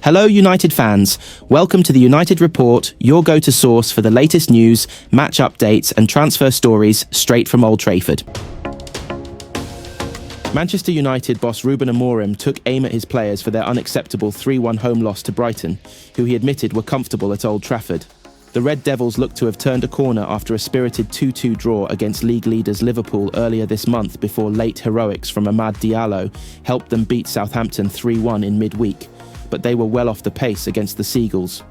Hello United fans, welcome to the United Report, your go-to source for the latest news, match updates and transfer stories straight from Old Trafford. Manchester United boss RUBEN AMORIM took aim at his players for their unacceptable 3-1 home loss to Brighton, who he admitted were comfortable at Old Trafford. The Red Devils looked to have turned a corner after a spirited 2-2 draw against league leaders Liverpool earlier this month before late heroics from Amad Diallo helped them beat Southampton 3-1 in midweek, but they were well off the pace against the Seagulls.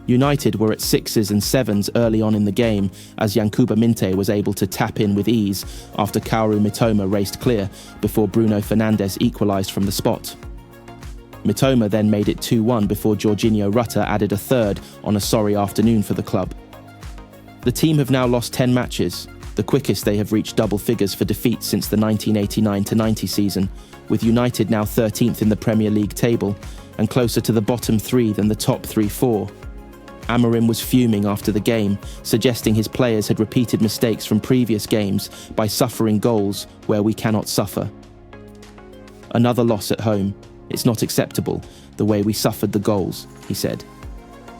United were at 6s and 7s early on in the game as Yankuba Minte was able to tap in with ease after Kaoru Mitoma raced clear before Bruno Fernandes equalised from the spot. Mitoma then made it 2-1 before Jorginho Rutter added a third on a sorry afternoon for the club. The team have now lost 10 matches, the quickest they have reached double figures for defeat since the 1989-90 season, with United now 13th in the Premier League table and closer to the bottom three than the top 3-4. AMORIM was fuming after the game, suggesting his players had repeated mistakes from previous games by suffering goals where we cannot suffer. Another loss at home. It's not acceptable, the way we suffered the goals, he said.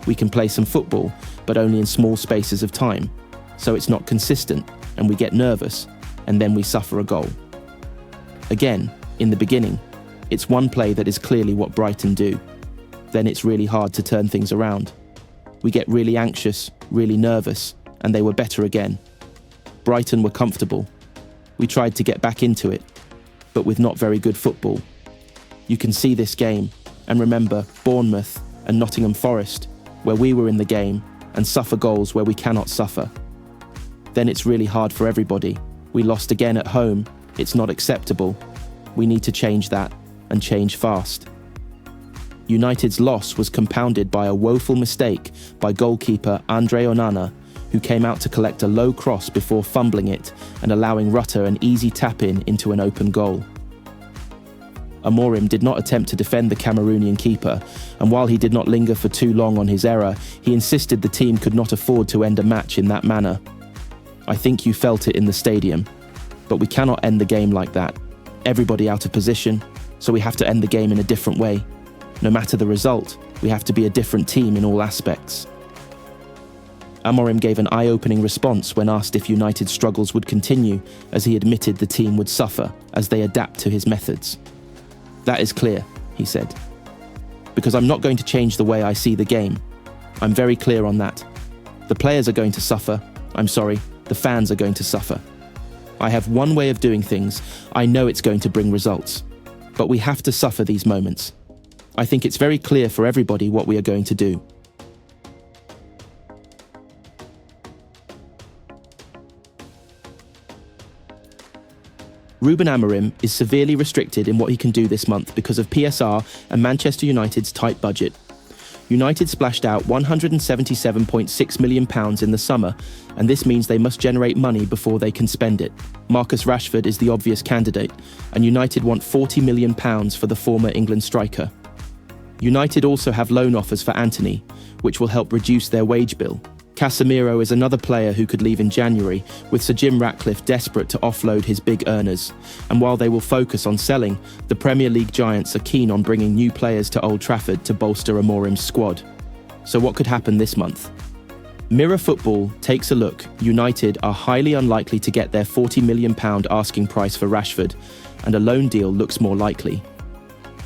We can play some football, but only in small spaces of time, so it's not consistent, and we get nervous, and then we suffer a goal. Again, in the beginning, it's one play that is clearly what Brighton do. Then it's really hard to turn things around. We get really anxious, really nervous, and they were better again. Brighton were comfortable. We tried to get back into it, but with not very good football. You can see this game, and remember Bournemouth and Nottingham Forest, where we were in the game, and suffer goals where we cannot suffer. Then it's really hard for everybody. We lost again at home. It's not acceptable. We need to change that, and change fast. United's loss was compounded by a woeful mistake by goalkeeper Andre Onana, who came out to collect a low cross before fumbling it and allowing Rutter an easy tap-in into an open goal. AMORIM did not attempt to defend the Cameroonian keeper, and while he did not linger for too long on his error, he insisted the team could not afford to end a match in that manner. I think you felt it in the stadium, but we cannot end the game like that. Everybody out of position, so we have to end the game in a different way. No matter the result, we have to be a different team in all aspects. AMORIM gave an eye-opening response when asked if United's struggles would continue, as he admitted the team would suffer as they adapt to his methods. That is clear, he said, because I'm not going to change the way I see the game. I'm very clear on that. The players are going to suffer. I'm sorry, the fans are going to suffer. I have one way of doing things. I know it's going to bring results. But we have to suffer these moments. I think it's very clear for everybody what we are going to do. RUBEN AMORIM is severely restricted in what he can do this month because of PSR and Manchester United's tight budget. United splashed out £177.6 million in the summer, and this means they must generate money before they can spend it. Marcus Rashford is the obvious candidate, and United want £40 million for the former England striker. United also have loan offers for Antony, which will help reduce their wage bill. Casemiro is another player who could leave in January, with Sir Jim Ratcliffe desperate to offload his big earners. And while they will focus on selling, the Premier League giants are keen on bringing new players to Old Trafford to bolster AMORIM's squad. So what could happen this month? Mirror Football takes a look. United are highly unlikely to get their £40 million asking price for Rashford, and a loan deal looks more likely.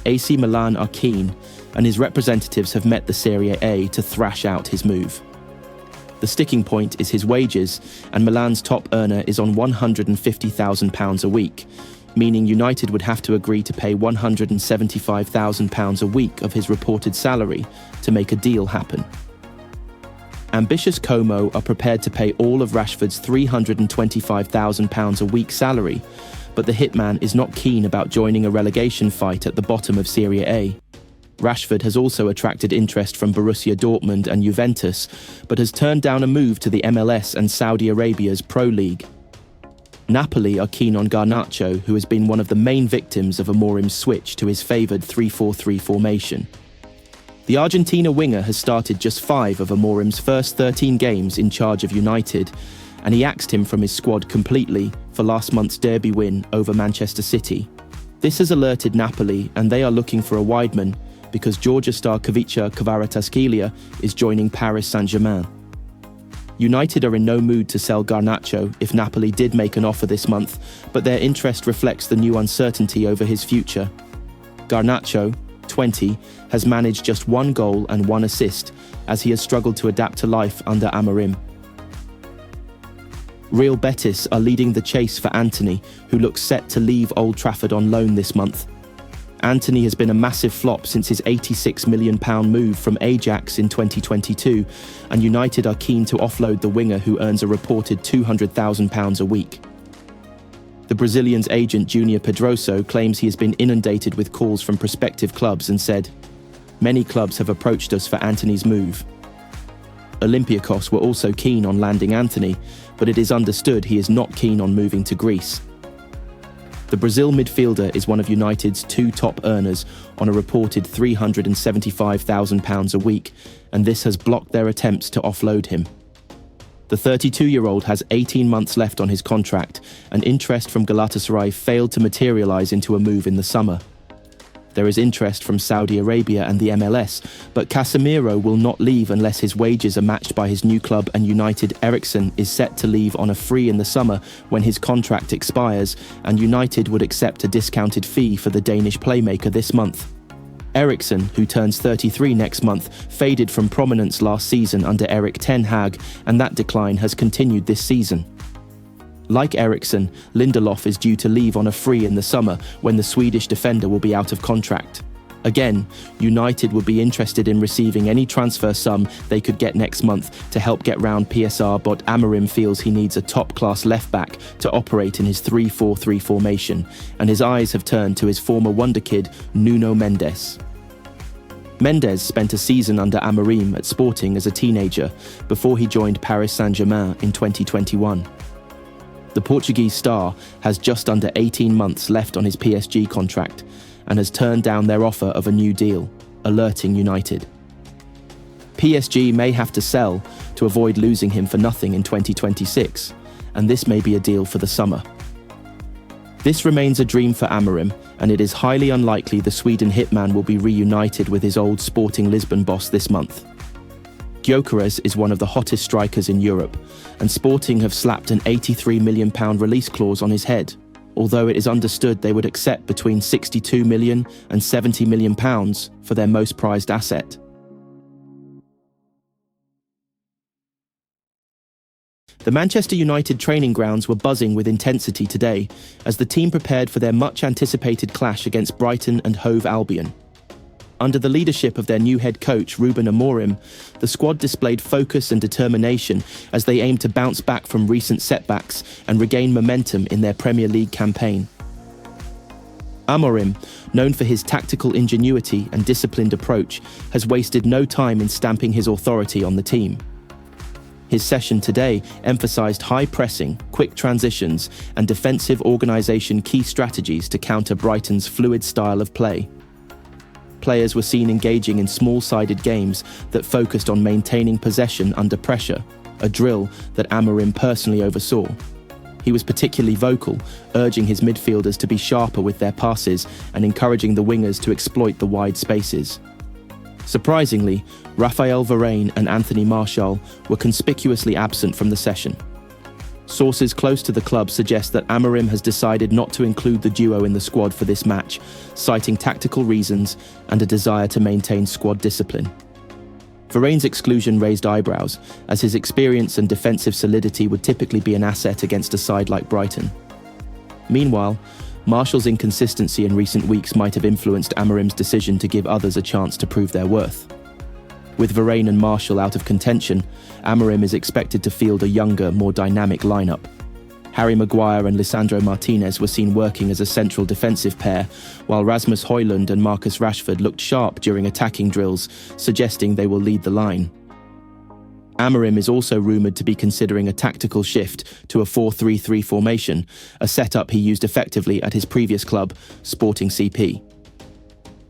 AC Milan are keen, and his representatives have met the Serie A to thrash out his move. The sticking point is his wages, and Milan's top earner is on £150,000 a week, meaning United would have to agree to pay £175,000 a week of his reported salary to make a deal happen. Ambitious Como are prepared to pay all of Rashford's £325,000 a week salary, but the hitman is not keen about joining a relegation fight at the bottom of Serie A. Rashford has also attracted interest from Borussia Dortmund and Juventus, but has turned down a move to the MLS and Saudi Arabia's Pro League. Napoli are keen on Garnacho, who has been one of the main victims of AMORIM's switch to his favoured 3-4-3 formation. The Argentina winger has started just 5 of AMORIM's first 13 games in charge of United, and he axed him from his squad completely for last month's derby win over Manchester City. This has alerted Napoli, and they are looking for a wideman, because Georgia star Ivica Kvaratskhelia is joining Paris Saint-Germain. United are in no mood to sell Garnacho if Napoli did make an offer this month, but their interest reflects the new uncertainty over his future. Garnacho, 20, has managed just 1 goal and 1 assist, as he has struggled to adapt to life under AMORIM. Real Betis are leading the chase for Antony, who looks set to leave Old Trafford on loan this month. Antony has been a massive flop since his £86 million move from Ajax in 2022, and United are keen to offload the winger who earns a reported £200,000 a week. The Brazilian's agent Junior Pedroso claims he has been inundated with calls from prospective clubs and said, "Many clubs have approached us for Antony's move." Olympiacos were also keen on landing Antony, but it is understood he is not keen on moving to Greece. The Brazil midfielder is one of United's 2 top earners on a reported £375,000 a week, and this has blocked their attempts to offload him. The 32-year-old has 18 months left on his contract, and interest from Galatasaray failed to materialise into a move in the summer. There is interest from Saudi Arabia and the MLS, but Casemiro will not leave unless his wages are matched by his new club, and United Eriksen is set to leave on a free in the summer when his contract expires, and United would accept a discounted fee for the Danish playmaker this month. Eriksen, who turns 33 next month, faded from prominence last season under Erik ten Hag, and that decline has continued this season. Like Eriksen, Lindelof is due to leave on a free in the summer when the Swedish defender will be out of contract. Again, United would be interested in receiving any transfer sum they could get next month to help get round PSR, but AMORIM feels he needs a top-class left-back to operate in his 3-4-3 formation, and his eyes have turned to his former wonderkid, Nuno Mendes. Mendes spent a season under AMORIM at Sporting as a teenager before he joined Paris Saint-Germain in 2021. The Portuguese star has just under 18 months left on his PSG contract and has turned down their offer of a new deal, alerting United. PSG may have to sell to avoid losing him for nothing in 2026, and this may be a deal for the summer. This remains a dream for AMORIM, and it is highly unlikely the Sweden hitman will be reunited with his old Sporting Lisbon boss this month. Gyökeres is one of the hottest strikers in Europe, and Sporting have slapped an £83 million release clause on his head, although it is understood they would accept between £62 million and £70 million for their most prized asset. The Manchester United training grounds were buzzing with intensity today as the team prepared for their much-anticipated clash against Brighton and Hove Albion. Under the leadership of their new head coach, RUBEN AMORIM, the squad displayed focus and determination as they aimed to bounce back from recent setbacks and regain momentum in their Premier League campaign. AMORIM, known for his tactical ingenuity and disciplined approach, has wasted no time in stamping his authority on the team. His session today emphasised high pressing, quick transitions, and defensive organisation key strategies to counter Brighton's fluid style of play. Players were seen engaging in small-sided games that focused on maintaining possession under pressure, a drill that AMORIM personally oversaw. He was particularly vocal, urging his midfielders to be sharper with their passes and encouraging the wingers to exploit the wide spaces. Surprisingly, Raphael Varane and Anthony Martial were conspicuously absent from the session. Sources close to the club suggest that AMORIM has decided not to include the duo in the squad for this match, citing tactical reasons and a desire to maintain squad discipline. Varane's exclusion raised eyebrows, as his experience and defensive solidity would typically be an asset against a side like Brighton. Meanwhile, Martial's inconsistency in recent weeks might have influenced AMORIM's decision to give others a chance to prove their worth. With Varane and Martial out of contention, AMORIM is expected to field a younger, more dynamic lineup. Harry Maguire and Lisandro Martinez were seen working as a central defensive pair, while Rasmus Højlund and Marcus Rashford looked sharp during attacking drills, suggesting they will lead the line. AMORIM is also rumoured to be considering a tactical shift to a 4-3-3 formation, a setup he used effectively at his previous club, Sporting CP.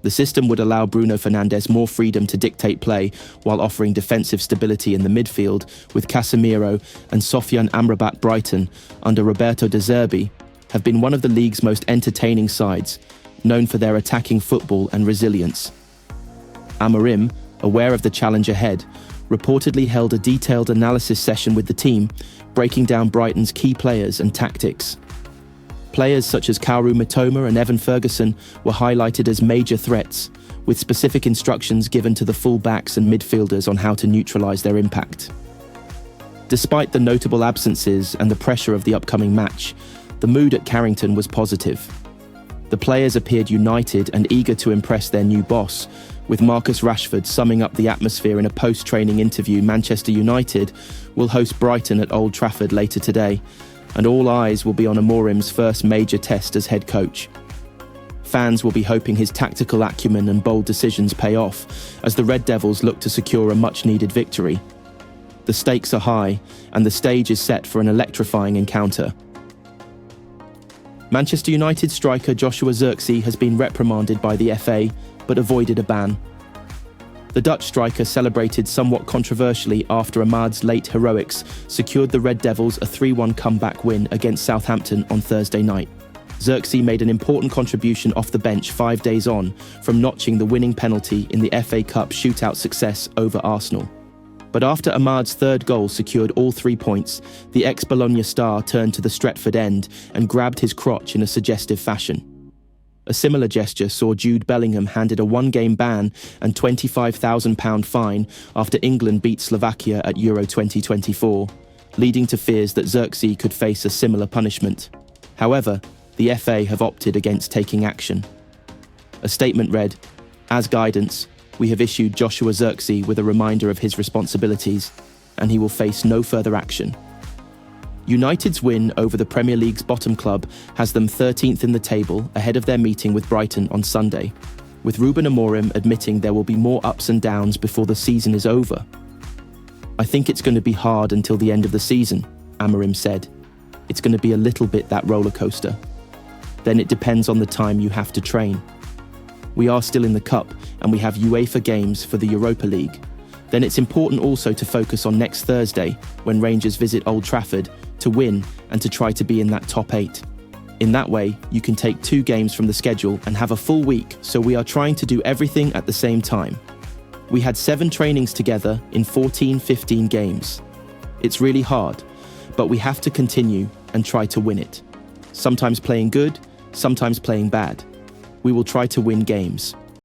The system would allow Bruno Fernandes more freedom to dictate play while offering defensive stability in the midfield, with Casemiro and Sofiane Amrabat. Brighton, under Roberto De Zerbi, have been one of the league's most entertaining sides, known for their attacking football and resilience. AMORIM, aware of the challenge ahead, reportedly held a detailed analysis session with the team, breaking down Brighton's key players and tactics. Players such as Kaoru Mitoma and Evan Ferguson were highlighted as major threats, with specific instructions given to the full-backs and midfielders on how to neutralise their impact. Despite the notable absences and the pressure of the upcoming match, the mood at Carrington was positive. The players appeared united and eager to impress their new boss, with Marcus Rashford summing up the atmosphere in a post-training interview. Manchester United will host Brighton at Old Trafford later today, and all eyes will be on AMORIM's first major test as head coach. Fans will be hoping his tactical acumen and bold decisions pay off as the Red Devils look to secure a much-needed victory. The stakes are high, and the stage is set for an electrifying encounter. Manchester United striker Joshua Zirkzee has been reprimanded by the FA, but avoided a ban. The Dutch striker celebrated somewhat controversially after Ahmad's late heroics secured the Red Devils a 3-1 comeback win against Southampton on Thursday night. Zirkzee made an important contribution off the bench 5 days on from notching the winning penalty in the FA Cup shootout success over Arsenal. But after Ahmad's third goal secured all 3 points, the ex-Bologna star turned to the Stretford end and grabbed his crotch in a suggestive fashion. A similar gesture saw Jude Bellingham handed a 1-game ban and £25,000 fine after England beat Slovakia at Euro 2024, leading to fears that Zirkzee could face a similar punishment. However, the FA have opted against taking action. A statement read, "As guidance, we have issued Joshua Zirkzee with a reminder of his responsibilities, and he will face no further action." United's win over the Premier League's bottom club has them 13th in the table ahead of their meeting with Brighton on Sunday, with RUBEN AMORIM admitting there will be more ups and downs before the season is over. "I think it's going to be hard until the end of the season," AMORIM said. "It's going to be a little bit that roller coaster. Then it depends on the time you have to train. We are still in the Cup and we have UEFA games for the Europa League. Then it's important also to focus on next Thursday when Rangers visit Old Trafford to win and to try to be in that top 8. In that way, you can take 2 games from the schedule and have a full week, so we are trying to do everything at the same time. We had 7 trainings together in 14-15 games. It's really hard, but we have to continue and try to win it. Sometimes playing good, sometimes playing bad. We will try to win games."